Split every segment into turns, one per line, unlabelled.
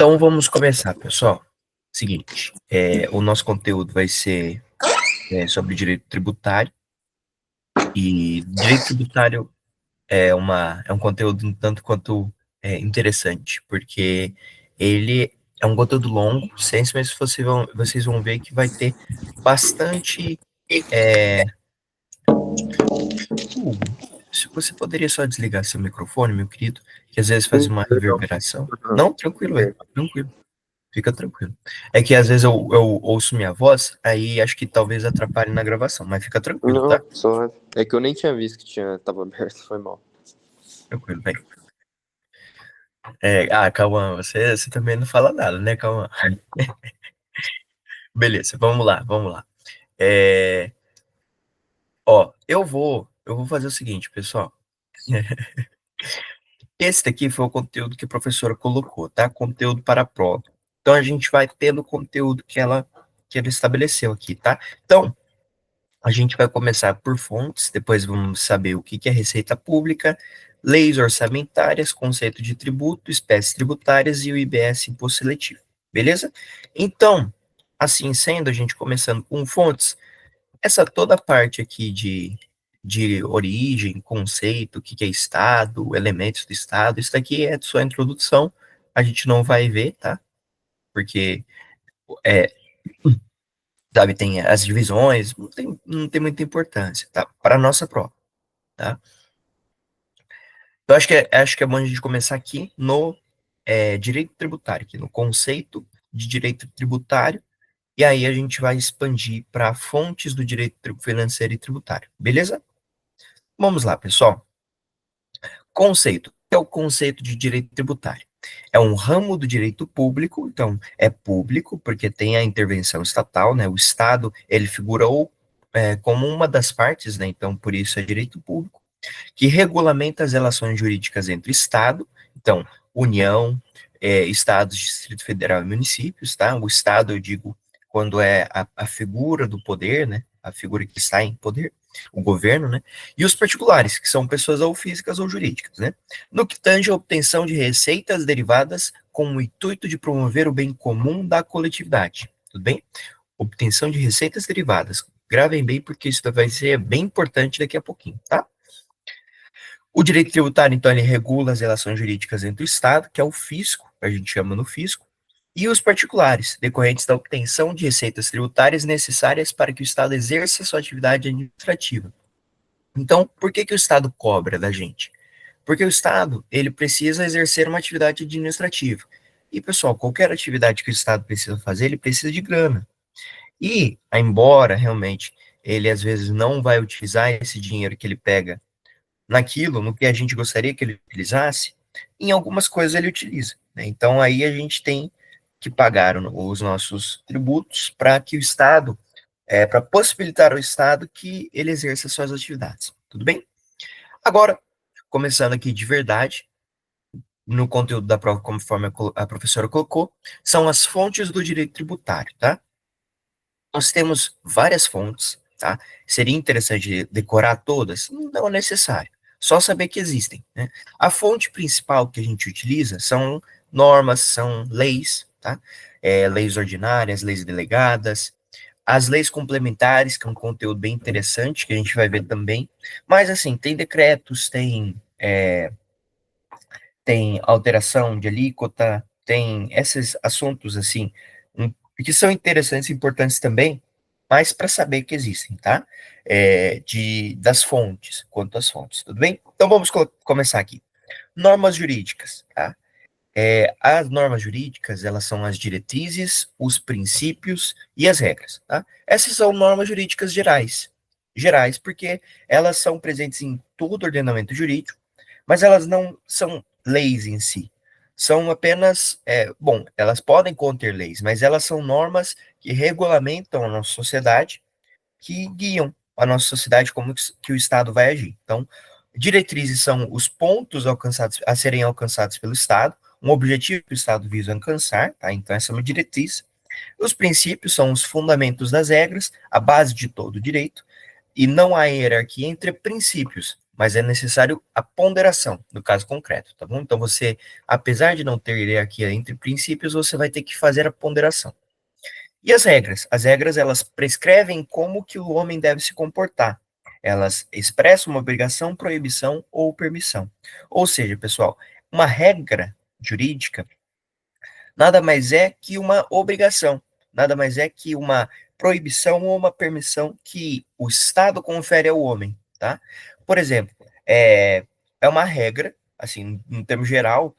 Então vamos começar, pessoal. Seguinte, o nosso conteúdo vai ser sobre direito tributário, e direito tributário é um conteúdo um tanto quanto interessante, porque ele é um conteúdo longo, mas vocês vão ver que vai ter bastante. Hugo, se você poderia só desligar seu microfone, meu querido, que às vezes faz uma reverberação. Não, tranquilo, tranquilo. Fica tranquilo. É que às vezes eu ouço minha voz, aí acho que talvez atrapalhe na gravação, mas fica tranquilo, tá?
Não, só. É que eu nem tinha visto que tava aberto, foi mal.
Tranquilo, bem. Cauã, você também não fala nada, né, Cauã? Beleza, vamos lá, vamos lá. Eu vou fazer o seguinte, pessoal. Esse daqui foi o conteúdo que a professora colocou, tá? Conteúdo para a prova. Então a gente vai pelo conteúdo que ela estabeleceu aqui, tá? Então, a gente vai começar por fontes, depois vamos saber o que é receita pública, leis orçamentárias, conceito de tributo, espécies tributárias e o IBS, imposto seletivo, beleza? Então, assim sendo, a gente começando com fontes, essa toda parte aqui de origem, conceito, o que é Estado, elementos do Estado, isso daqui é só a introdução, a gente não vai ver, tá? Porque é, sabe, tem as divisões, não tem muita importância, tá? Para a nossa prova, tá? Eu acho que é bom a gente começar aqui no direito tributário, aqui no conceito de direito tributário, e aí a gente vai expandir para fontes do direito financeiro e tributário, beleza? Vamos lá, pessoal. Conceito. O que é o conceito de direito tributário? É um ramo do direito público, então é público porque tem a intervenção estatal, né? O Estado, ele figura como uma das partes, né? Então por isso é direito público, que regulamenta as relações jurídicas entre Estado, então União, Estados, Distrito Federal e municípios, tá? O Estado, eu digo, quando é a figura do poder, né? A figura que está em poder, o governo, né? E os particulares, que são pessoas ou físicas ou jurídicas, né? No que tange a obtenção de receitas derivadas com o intuito de promover o bem comum da coletividade, tudo bem? Obtenção de receitas derivadas. Gravem bem, porque isso vai ser bem importante daqui a pouquinho, tá? O direito tributário, então, ele regula as relações jurídicas entre o Estado, que é o fisco, a gente chama no fisco, e os particulares, decorrentes da obtenção de receitas tributárias necessárias para que o Estado exerça sua atividade administrativa. Então, por que o Estado cobra da gente? Porque o Estado, ele precisa exercer uma atividade administrativa. E, pessoal, qualquer atividade que o Estado precisa fazer, ele precisa de grana. E, embora realmente ele às vezes não vai utilizar esse dinheiro que ele pega naquilo, no que a gente gostaria que ele utilizasse, em algumas coisas ele utiliza, né? Então aí a gente tem que pagar os nossos tributos para que o Estado, para possibilitar ao Estado que ele exerça suas atividades. Tudo bem? Agora, começando aqui de verdade, no conteúdo da prova, conforme a professora colocou, são as fontes do direito tributário, tá? Nós temos várias fontes, tá? Seria interessante decorar todas? Não é necessário. Só saber que existem, né? A fonte principal que a gente utiliza são normas, são leis, tá? Leis ordinárias, leis delegadas, as leis complementares, que é um conteúdo bem interessante, que a gente vai ver também. Mas, assim, tem decretos, tem alteração de alíquota, tem esses assuntos, assim, que são interessantes e importantes também, mas para saber que existem, tá? Das fontes, quanto às fontes, tudo bem? Então vamos começar aqui. Normas jurídicas, tá? As normas jurídicas, elas são as diretrizes, os princípios e as regras, tá? Essas são normas jurídicas gerais. Gerais, porque elas são presentes em todo ordenamento jurídico, mas elas não são leis em si. São apenas, bom, elas podem conter leis, mas elas são normas que regulamentam a nossa sociedade, que guiam a nossa sociedade como que o Estado vai agir. Então, diretrizes são os pontos alcançados a serem alcançados pelo Estado, um objetivo que o Estado visa alcançar, tá? Então, essa é uma diretriz. Os princípios são os fundamentos das regras, a base de todo o direito, e não há hierarquia entre princípios. mas é necessário a ponderação, no caso concreto, tá bom? Então você, apesar de não ter hierarquia entre princípios, você vai ter que fazer a ponderação. E as regras? As regras, elas prescrevem como que o homem deve se comportar. Elas expressam uma obrigação, proibição ou permissão. Ou seja, pessoal, uma regra jurídica nada mais é que uma obrigação, nada mais é que uma proibição ou uma permissão que o Estado confere ao homem, tá? Por exemplo, é uma regra, assim, no termo geral,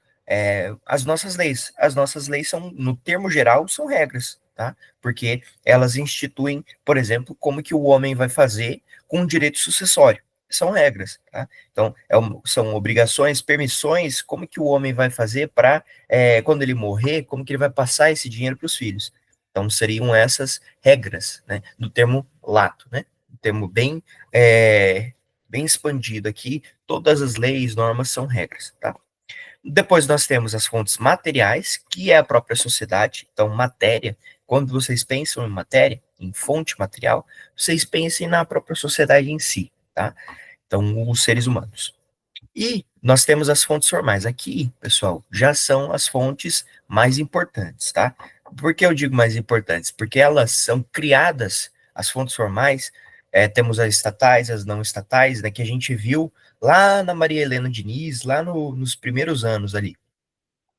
as nossas leis são, no termo geral, são regras, tá? Porque elas instituem, por exemplo, como que o homem vai fazer com o direito sucessório. São regras, tá? Então, são obrigações, permissões, como que o homem vai fazer para quando ele morrer, como que ele vai passar esse dinheiro para os filhos. Então, seriam essas regras, né, do termo lato, né, um termo bem expandido aqui, todas as leis, normas são regras, tá? Depois nós temos as fontes materiais, que é a própria sociedade, então matéria, quando vocês pensam em matéria, em fonte material, vocês pensem na própria sociedade em si, tá? Então, os seres humanos. E nós temos as fontes formais. Aqui, pessoal, já são as fontes mais importantes, tá? Por que eu digo mais importantes? Porque elas são criadas, as fontes formais, temos as estatais, as não estatais, né, que a gente viu lá na Maria Helena Diniz, lá nos primeiros anos ali.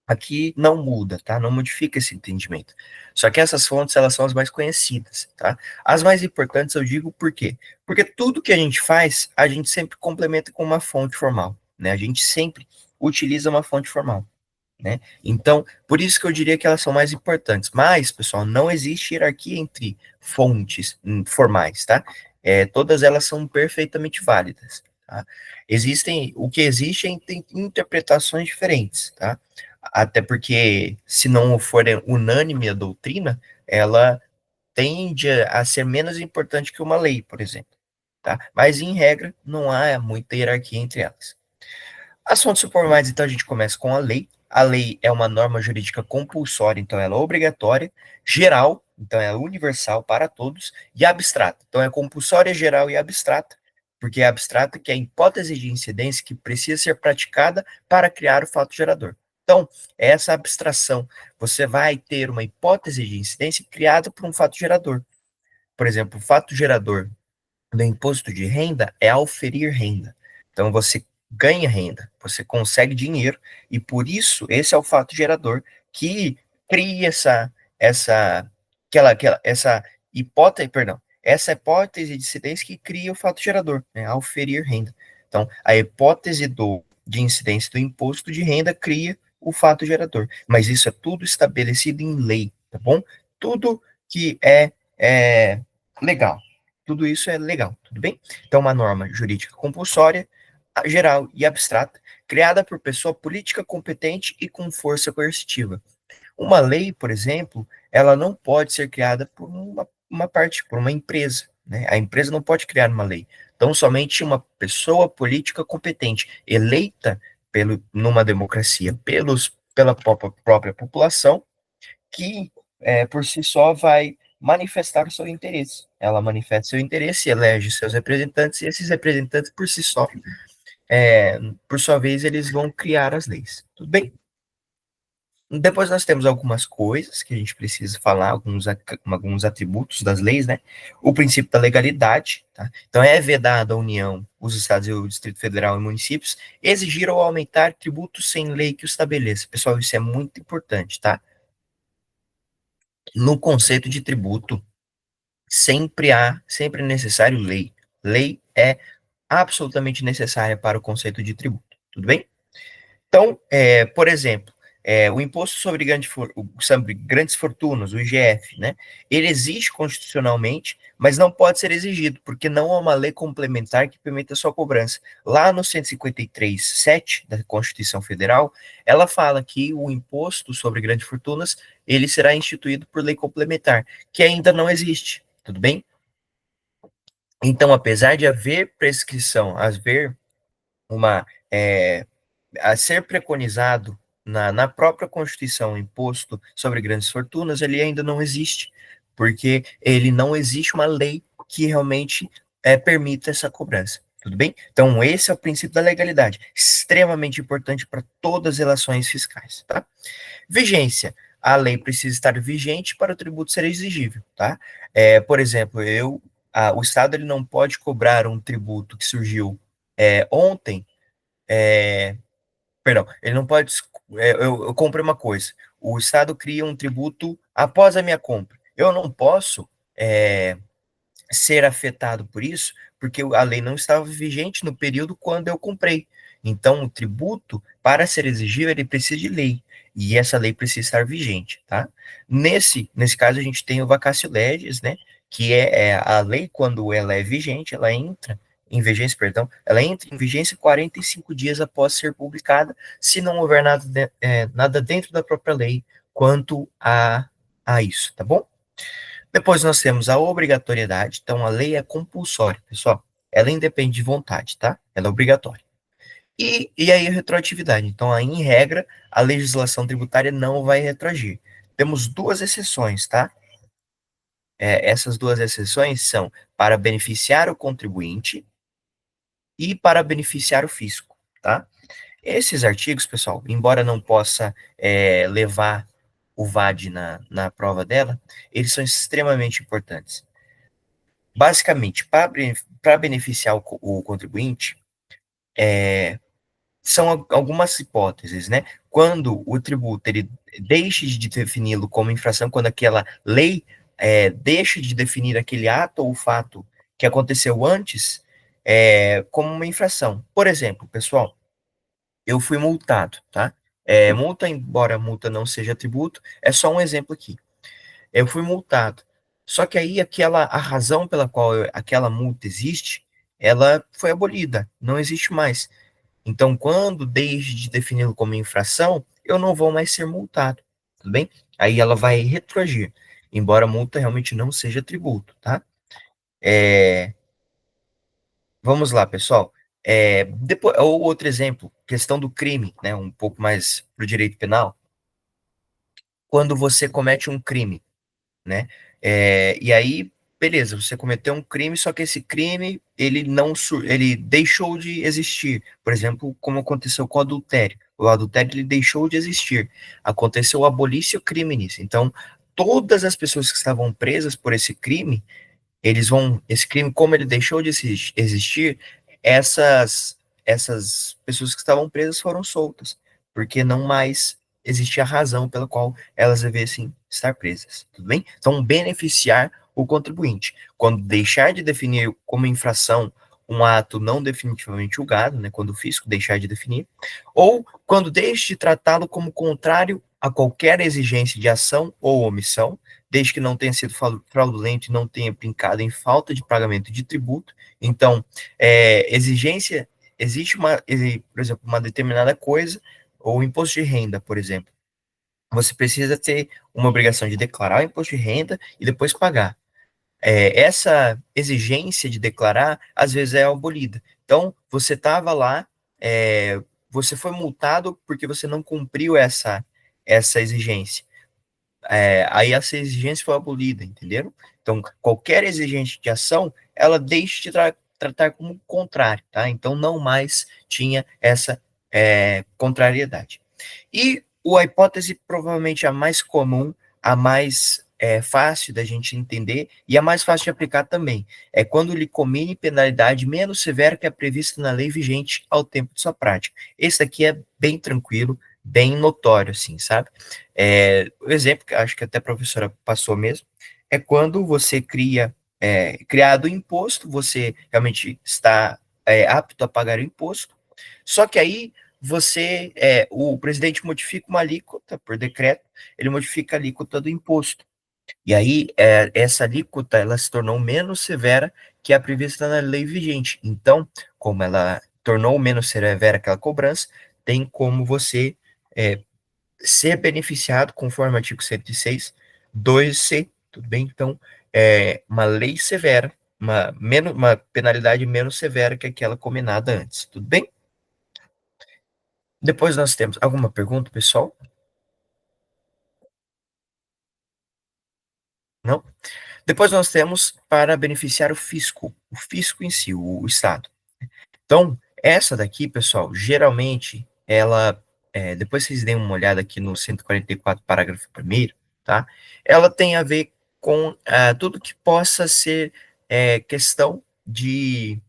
Aqui não muda, tá? Não modifica esse entendimento. Só que essas fontes, elas são as mais conhecidas, tá? As mais importantes eu digo por quê? Porque tudo que a gente faz, a gente sempre complementa com uma fonte formal, né? A gente sempre utiliza uma fonte formal, né? Então, por isso que eu diria que elas são mais importantes. Mas, pessoal, não existe hierarquia entre fontes formais, tá? Todas elas são perfeitamente válidas, tá? O que existe é tem interpretações diferentes, tá? Até porque, se não for unânime a doutrina, ela tende a ser menos importante que uma lei, por exemplo, tá? Mas, em regra, não há muita hierarquia entre elas. As fontes superformais, então, a gente começa com a lei. A lei é uma norma jurídica compulsória, então ela é obrigatória, geral, então é universal para todos, e abstrata. Então é compulsória, geral e abstrata, porque é abstrata que é a hipótese de incidência que precisa ser praticada para criar o fato gerador. Então, essa abstração, você vai ter uma hipótese de incidência criada por um fato gerador. Por exemplo, o fato gerador do imposto de renda é auferir renda. Então você ganha renda, você consegue dinheiro e por isso esse é o fato gerador que cria essa hipótese, perdão, essa hipótese de incidência que cria o fato gerador, né, auferir renda. Então a hipótese de incidência do imposto de renda cria o fato gerador, mas isso é tudo estabelecido em lei, tá bom? Tudo que é legal. Tudo isso é legal, tudo bem? Então, uma norma jurídica compulsória, geral e abstrata, criada por pessoa política competente e com força coercitiva. Uma lei, por exemplo, ela não pode ser criada por uma parte, por uma empresa, né? A empresa não pode criar uma lei. Então, somente uma pessoa política competente, eleita numa democracia pela própria população, que por si só vai manifestar o seu interesse. Ela manifesta seu interesse, elege seus representantes, e esses representantes, por si só, por sua vez, eles vão criar as leis. Tudo bem? Depois nós temos algumas coisas que a gente precisa falar, alguns atributos das leis, né? O princípio da legalidade, tá? Então é vedado à União, os Estados e o Distrito Federal e municípios exigir ou aumentar tributos sem lei que o estabeleça. Pessoal, isso é muito importante, tá? No conceito de tributo, sempre é necessário lei. Lei é absolutamente necessária para o conceito de tributo, tudo bem? Então, por exemplo, o imposto sobre grandes fortunas, o IGF, né? Ele existe constitucionalmente, mas não pode ser exigido, porque não há uma lei complementar que permita a sua cobrança. Lá no 153.7 da Constituição Federal, ela fala que o imposto sobre grandes fortunas, ele será instituído por lei complementar, que ainda não existe, tudo bem? Então, apesar de haver prescrição, haver uma a ser preconizado na própria Constituição o imposto sobre grandes fortunas, ele ainda não existe, porque ele não existe uma lei que realmente permita essa cobrança. Tudo bem? Então, esse é o princípio da legalidade, extremamente importante para todas as relações fiscais, tá? Vigência. A lei precisa estar vigente para o tributo ser exigível, tá? Por exemplo, o Estado ele não pode cobrar um tributo que surgiu ontem, é, perdão, ele não pode, eu comprei uma coisa, o Estado cria um tributo após a minha compra. Eu não posso ser afetado por isso, porque a lei não estava vigente no período quando eu comprei. Então, o tributo, para ser exigível, ele precisa de lei. E essa lei precisa estar vigente, tá? Nesse caso, a gente tem o vacatio legis, né? Que é a lei, quando ela é vigente, ela entra em vigência, perdão, ela entra em vigência 45 dias após ser publicada, se não houver nada dentro da própria lei quanto a isso, tá bom? Depois nós temos a obrigatoriedade, então a lei é compulsória, pessoal. Ela independe de vontade, tá? Ela é obrigatória. E aí a retroatividade. Então, aí, em regra, a legislação tributária não vai retroagir. Temos duas exceções, tá? Essas duas exceções são para beneficiar o contribuinte e para beneficiar o fisco, tá? Esses artigos, pessoal, embora não possa levar o VAD na prova dela, eles são extremamente importantes. Basicamente, para beneficiar o contribuinte, são algumas hipóteses, né? Quando o tributo ele deixe de defini-lo como infração, quando aquela lei deixa de definir aquele ato ou fato que aconteceu antes como uma infração. Por exemplo, pessoal, eu fui multado, tá? Multa, embora a multa não seja tributo, é só um exemplo aqui. Eu fui multado. Só que aí a razão pela qual aquela multa existe, ela foi abolida, não existe mais. Então, quando deixe de defini-lo como infração, eu não vou mais ser multado, tudo bem? Aí ela vai retroagir, embora a multa realmente não seja tributo, tá? É, Vamos lá, pessoal. Depois, ou outro exemplo, questão do crime, né? Um pouco mais para o direito penal. Quando você comete um crime, né? E aí, beleza, você cometeu um crime, só que esse crime ele não ele deixou de existir. Por exemplo, como aconteceu com o adultério. O adultério ele deixou de existir. Aconteceu o abolício criminis. Então, todas as pessoas que estavam presas por esse crime esse crime, como ele deixou de existir, essas pessoas que estavam presas foram soltas, porque não mais existia razão pela qual elas devessem estar presas, tudo bem? Então, beneficiar o contribuinte. Quando deixar de definir como infração um ato não definitivamente julgado, né, quando o fisco deixar de definir, ou quando deixe de tratá-lo como contrário a qualquer exigência de ação ou omissão, desde que não tenha sido fraudulento e não tenha brincado em falta de pagamento de tributo. Então, exigência, existe por exemplo, uma determinada coisa, ou imposto de renda, por exemplo. Você precisa ter uma obrigação de declarar o imposto de renda e depois pagar. Essa exigência de declarar, às vezes, é abolida. Então, você estava lá, você foi multado porque você não cumpriu essa exigência. Aí essa exigência foi abolida, entenderam? Então, qualquer exigência de ação, ela deixa de tratar como contrário, tá? Então, não mais tinha essa contrariedade. E a hipótese provavelmente a mais comum, a mais fácil da gente entender e a mais fácil de aplicar também, é quando lhe comine penalidade menos severa que a prevista na lei vigente ao tempo de sua prática. Esse aqui é bem tranquilo, bem notório, assim, sabe? O exemplo, que acho que até a professora passou mesmo, é quando você criado o imposto, você realmente está apto a pagar o imposto, só que aí o presidente modifica uma alíquota por decreto, ele modifica a alíquota do imposto. E aí, essa alíquota, ela se tornou menos severa que a prevista na lei vigente. Então, como ela tornou menos severa aquela cobrança, tem como você ser beneficiado conforme o artigo 106, 2C, tudo bem? Então, uma lei severa, uma penalidade menos severa que aquela combinada antes, tudo bem? Depois nós temos alguma pergunta, pessoal? Não? Depois nós temos para beneficiar o fisco em si, o Estado. Então, essa daqui, pessoal, geralmente, ela, depois vocês deem uma olhada aqui no 144, parágrafo 1º, tá? Ela tem a ver com tudo que possa ser questão de.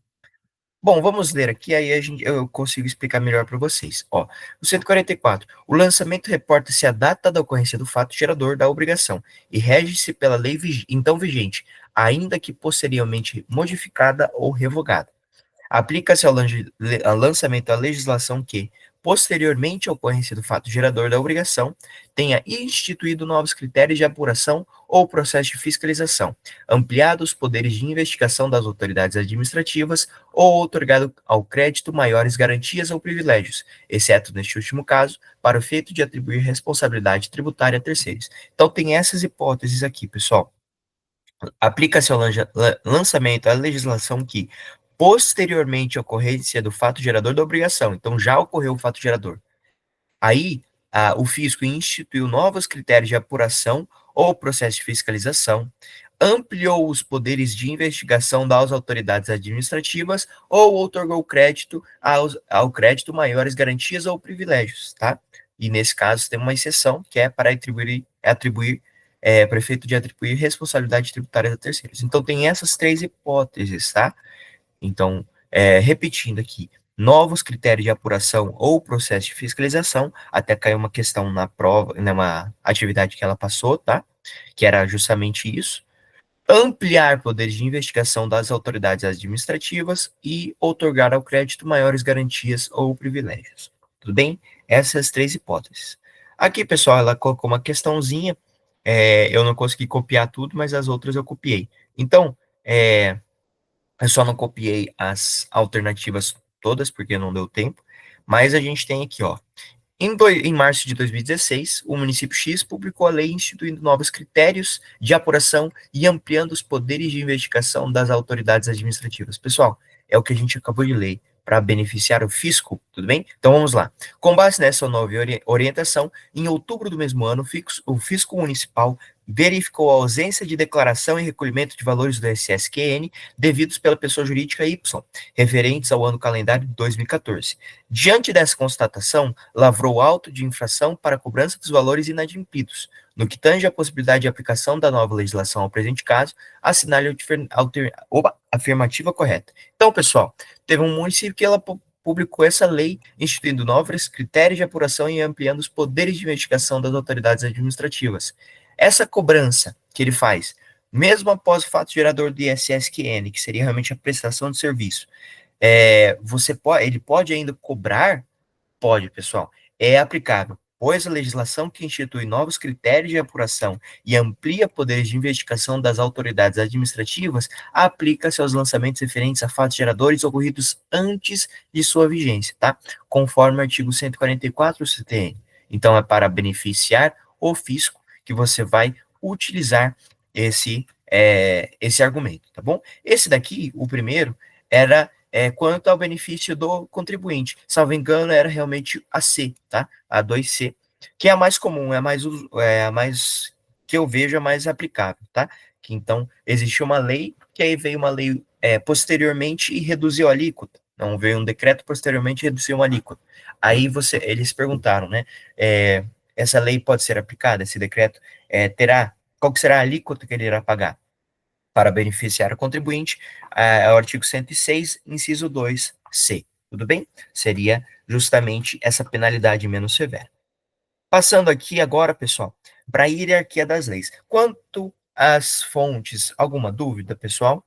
Bom, vamos ler aqui, aí eu consigo explicar melhor para vocês. Ó, o 144. O lançamento reporta-se a data da ocorrência do fato gerador da obrigação e rege-se pela lei então vigente, ainda que posteriormente modificada ou revogada. Aplica-se ao lançamento a legislação que, posteriormente à ocorrência do fato gerador da obrigação, tenha instituído novos critérios de apuração ou processo de fiscalização, ampliado os poderes de investigação das autoridades administrativas ou outorgado ao crédito maiores garantias ou privilégios, exceto neste último caso, para o efeito de atribuir responsabilidade tributária a terceiros. Então, tem essas hipóteses aqui, pessoal. Aplica-se ao lançamento a legislação que, posteriormente à ocorrência do fato gerador da obrigação, então já ocorreu o fato gerador, aí o fisco instituiu novos critérios de apuração ou processo de fiscalização, ampliou os poderes de investigação das autoridades administrativas ou outorgou crédito ao crédito maiores garantias ou privilégios, tá? E nesse caso tem uma exceção que é para atribuir prefeito de atribuir responsabilidade tributária a terceiros. Então tem essas três hipóteses, tá? Então, repetindo aqui, novos critérios de apuração ou processo de fiscalização, até caiu uma questão na prova, numa atividade que ela passou, tá? Que era justamente isso. Ampliar poderes de investigação das autoridades administrativas e outorgar ao crédito maiores garantias ou privilégios. Tudo bem? Essas três hipóteses. Aqui, pessoal, ela colocou uma questãozinha, eu não consegui copiar tudo, mas as outras eu copiei. Então, eu só não copiei as alternativas todas, porque não deu tempo, mas a gente tem aqui, ó, em março de 2016, o município X publicou a lei instituindo novos critérios de apuração e ampliando os poderes de investigação das autoridades administrativas. Pessoal, é o que a gente acabou de ler para beneficiar o fisco, tudo bem? Então vamos lá. Com base nessa nova orientação, em outubro do mesmo ano, o fisco municipal verificou a ausência de declaração e recolhimento de valores do SSQN devidos pela pessoa jurídica Y, referentes ao ano calendário de 2014. Diante dessa constatação, lavrou auto de infração para cobrança dos valores inadimplidos. No que tange à possibilidade de aplicação da nova legislação ao presente caso, assinale a afirmativa correta. Então, pessoal, teve um município que ela publicou essa lei, instituindo novos critérios de apuração e ampliando os poderes de investigação das autoridades administrativas. Essa cobrança que ele faz, mesmo após o fato gerador do ISSQN, que seria realmente a prestação de serviço, ele pode ainda cobrar. Pode, pessoal. É aplicável, pois a legislação que institui novos critérios de apuração e amplia poderes de investigação das autoridades administrativas aplica-se aos lançamentos referentes a fatos geradores ocorridos antes de sua vigência, tá? Conforme o artigo 144 do CTN. Então, é para beneficiar o fisco que você vai utilizar esse argumento, tá bom? Esse daqui, o primeiro, era quanto ao benefício do contribuinte. Salvo engano, era realmente a C, tá? A 2C, que é a mais comum, a mais que eu vejo a mais aplicável, tá? Que então existe uma lei, que aí veio uma lei posteriormente e reduziu a alíquota. Não veio um decreto posteriormente e reduziu a alíquota. Aí eles perguntaram, né? Essa lei pode ser aplicada, esse decreto qual que será a alíquota que ele irá pagar? Para beneficiar o contribuinte, é o artigo 106, inciso 2C. Tudo bem? Seria justamente essa penalidade menos severa. Passando aqui agora, pessoal, para a hierarquia das leis. Quanto às fontes, alguma dúvida, pessoal?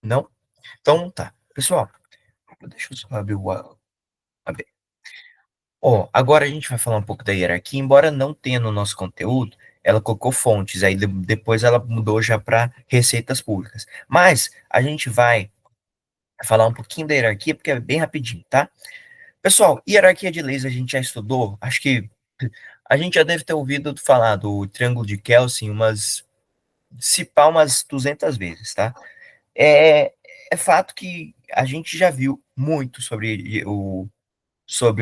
Não? Então tá. Pessoal, deixa eu só abrir o. Ó, agora a gente vai falar um pouco da hierarquia, embora não tenha no nosso conteúdo, ela colocou fontes, aí depois ela mudou já para receitas públicas. Mas a gente vai falar um pouquinho da hierarquia, porque é bem rapidinho, tá? Pessoal, hierarquia de leis a gente já estudou, acho que a gente já deve ter ouvido falar do Triângulo de Kelsen se pá, umas 200 vezes, tá? É, é fato que a gente já viu muito sobre o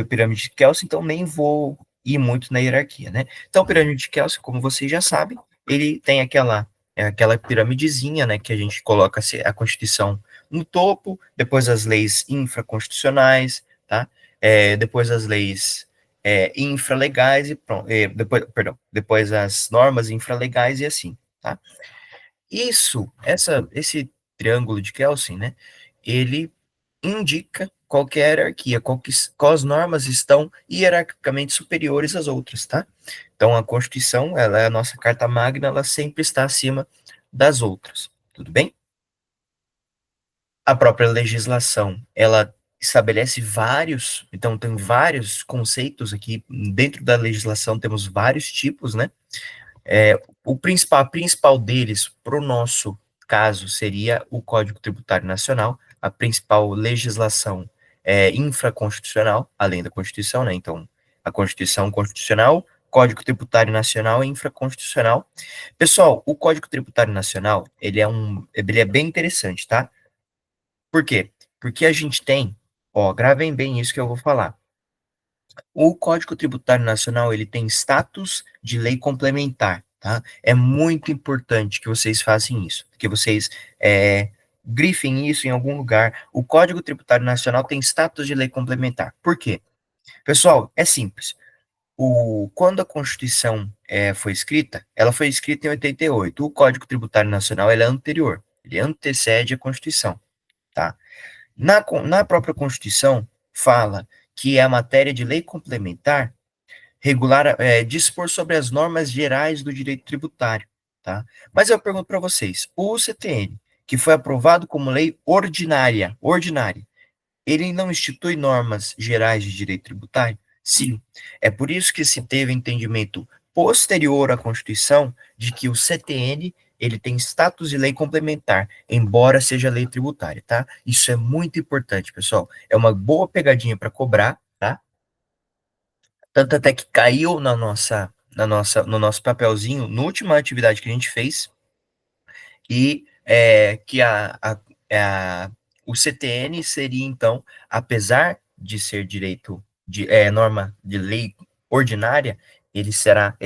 pirâmide de Kelsen, então nem vou e muito na hierarquia, né? Então, a pirâmide de Kelsen, como vocês já sabem, ele tem aquela piramidezinha, né, que a gente coloca a Constituição no topo, depois as leis infraconstitucionais, tá? Depois as leis infralegais e pronto, depois, perdão, depois as normas infralegais e assim, tá? Esse triângulo de Kelsen, né, ele indica qual que é a hierarquia, quais normas estão hierarquicamente superiores às outras, tá? Então, a Constituição, ela é a nossa carta magna, ela sempre está acima das outras, tudo bem? A própria legislação, ela estabelece então tem vários conceitos aqui, dentro da legislação temos vários tipos, né? A principal deles, para o nosso caso, seria o Código Tributário Nacional, a principal legislação infraconstitucional, além da Constituição, né? Então, a Constituição Constitucional, Código Tributário Nacional e infraconstitucional. Pessoal, o Código Tributário Nacional, ele é bem interessante, tá? Por quê? Porque a gente tem, ó, gravem bem isso que eu vou falar. O Código Tributário Nacional, ele tem status de lei complementar, tá? É muito importante que vocês façam isso, que vocês grifem isso em algum lugar. O Código Tributário Nacional tem status de lei complementar. Por quê? Pessoal, é simples. Quando a Constituição foi escrita, ela foi escrita em 88. O Código Tributário Nacional, ele é anterior, ele antecede a Constituição, tá? Na própria Constituição, fala que é a matéria de lei complementar dispor sobre as normas gerais do direito tributário, tá? Mas eu pergunto para vocês, o CTN, que foi aprovado como lei ordinária, ele não institui normas gerais de direito tributário? Sim. É por isso que se teve entendimento posterior à Constituição de que o CTN ele tem status de lei complementar, embora seja lei tributária, tá? Isso é muito importante, pessoal. É uma boa pegadinha para cobrar, tá? Tanto até que caiu no nosso papelzinho, na última atividade que a gente fez, e que o CTN seria, então, apesar de ser norma de lei ordinária, ele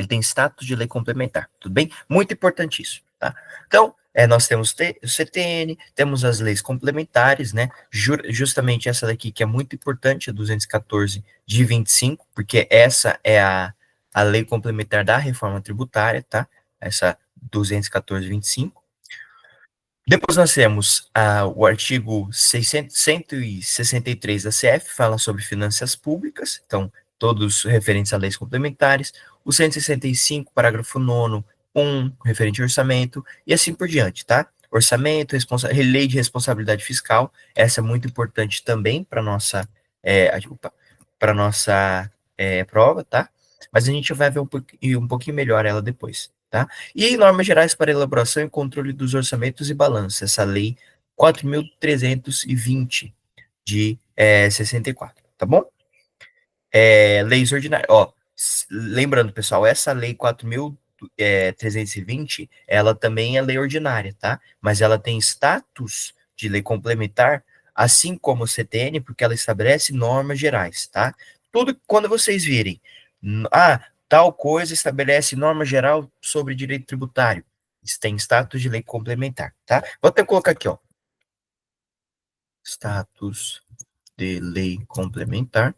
tem status de lei complementar, tudo bem? Muito importante isso, tá? Então, nós temos o CTN, temos as leis complementares, né? Justamente essa daqui que é muito importante, a 214 de 25, porque essa é a lei complementar da reforma tributária, tá? Essa 214 de 25. Depois nós temos o artigo 163 da CF, fala sobre finanças públicas, então, todos referentes a leis complementares. O 165, parágrafo 9º, referente ao orçamento, e assim por diante, tá? Orçamento, lei de responsabilidade fiscal, essa é muito importante também para nossa, para nossa prova, tá? Mas a gente vai ver um pouquinho melhor ela depois, tá? E normas gerais para elaboração e controle dos orçamentos e balanços, essa lei 4.320 de 64, tá bom? Leis ordinárias, ó, lembrando, pessoal, essa lei 4.320, ela também é lei ordinária, tá? Mas ela tem status de lei complementar, assim como o CTN, porque ela estabelece normas gerais, tá? Tudo quando vocês virem, tal coisa estabelece norma geral sobre direito tributário, isso tem status de lei complementar, tá? Vou até colocar aqui, ó, status de lei complementar.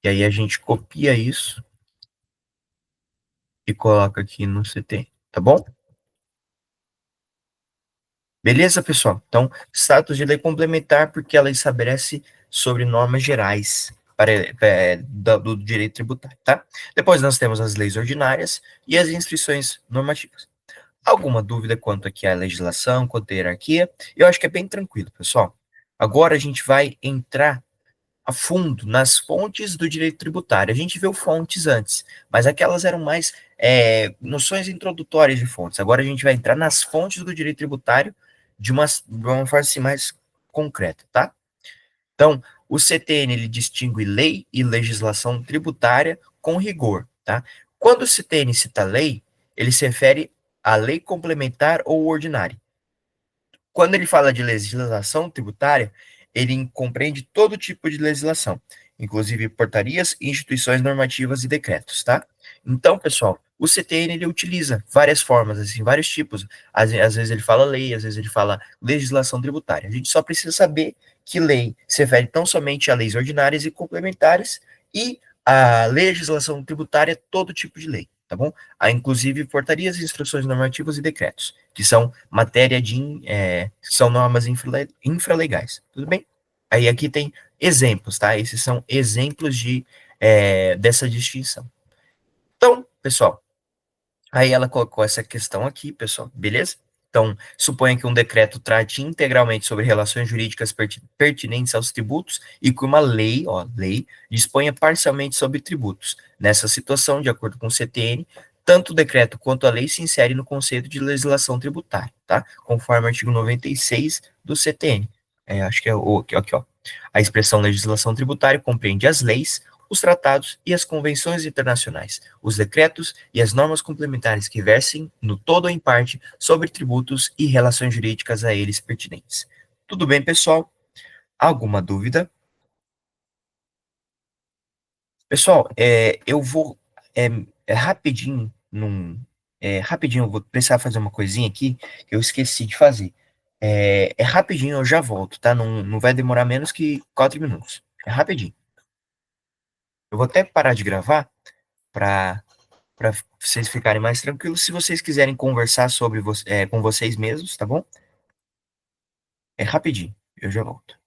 E aí a gente copia isso e coloca aqui no CT, tá bom? Beleza, pessoal? Então, status de lei complementar, porque ela estabelece sobre normas gerais do direito tributário, tá? Depois nós temos as leis ordinárias e as instruções normativas. Alguma dúvida quanto aqui à legislação, quanto à hierarquia? Eu acho que é bem tranquilo, pessoal. Agora a gente vai entrar a fundo nas fontes do direito tributário. A gente viu fontes antes, mas aquelas eram mais noções introdutórias de fontes. Agora a gente vai entrar nas fontes do direito tributário de uma forma assim, mais concreta, tá? Então, o CTN ele distingue lei e legislação tributária com rigor, tá? Quando o CTN cita lei, ele se refere à lei complementar ou ordinária. Quando ele fala de legislação tributária, ele compreende todo tipo de legislação, inclusive portarias, instituições normativas e decretos, tá? Então, pessoal, o CTN ele utiliza várias formas, assim, vários tipos. Às vezes ele fala lei, às vezes ele fala legislação tributária. A gente só precisa saber que lei se refere tão somente a leis ordinárias e complementares e a legislação tributária é todo tipo de lei, tá bom? Há inclusive portarias, instruções normativas e decretos, que são matéria de, são normas infralegais, tudo bem? Aí aqui tem exemplos, tá? Esses são exemplos dessa distinção. Então, pessoal, aí ela colocou essa questão aqui, pessoal, beleza? Então, suponha que um decreto trate integralmente sobre relações jurídicas pertinentes aos tributos e que uma lei, ó, lei, disponha parcialmente sobre tributos. Nessa situação, de acordo com o CTN, tanto o decreto quanto a lei se inserem no conceito de legislação tributária, tá? Conforme o artigo 96 do CTN. Acho que é o aqui, ó. A expressão legislação tributária compreende as leis, os tratados e as convenções internacionais, os decretos e as normas complementares que versem, no todo ou em parte, sobre tributos e relações jurídicas a eles pertinentes. Tudo bem, pessoal? Alguma dúvida? Pessoal, eu vou rapidinho, rapidinho, eu vou precisar fazer uma coisinha aqui que eu esqueci de fazer. Rapidinho, eu já volto, tá? Não, não vai demorar menos que 4 minutos. É rapidinho. Eu vou até parar de gravar para vocês ficarem mais tranquilos. Se vocês quiserem conversar com vocês mesmos, tá bom? É rapidinho, eu já volto.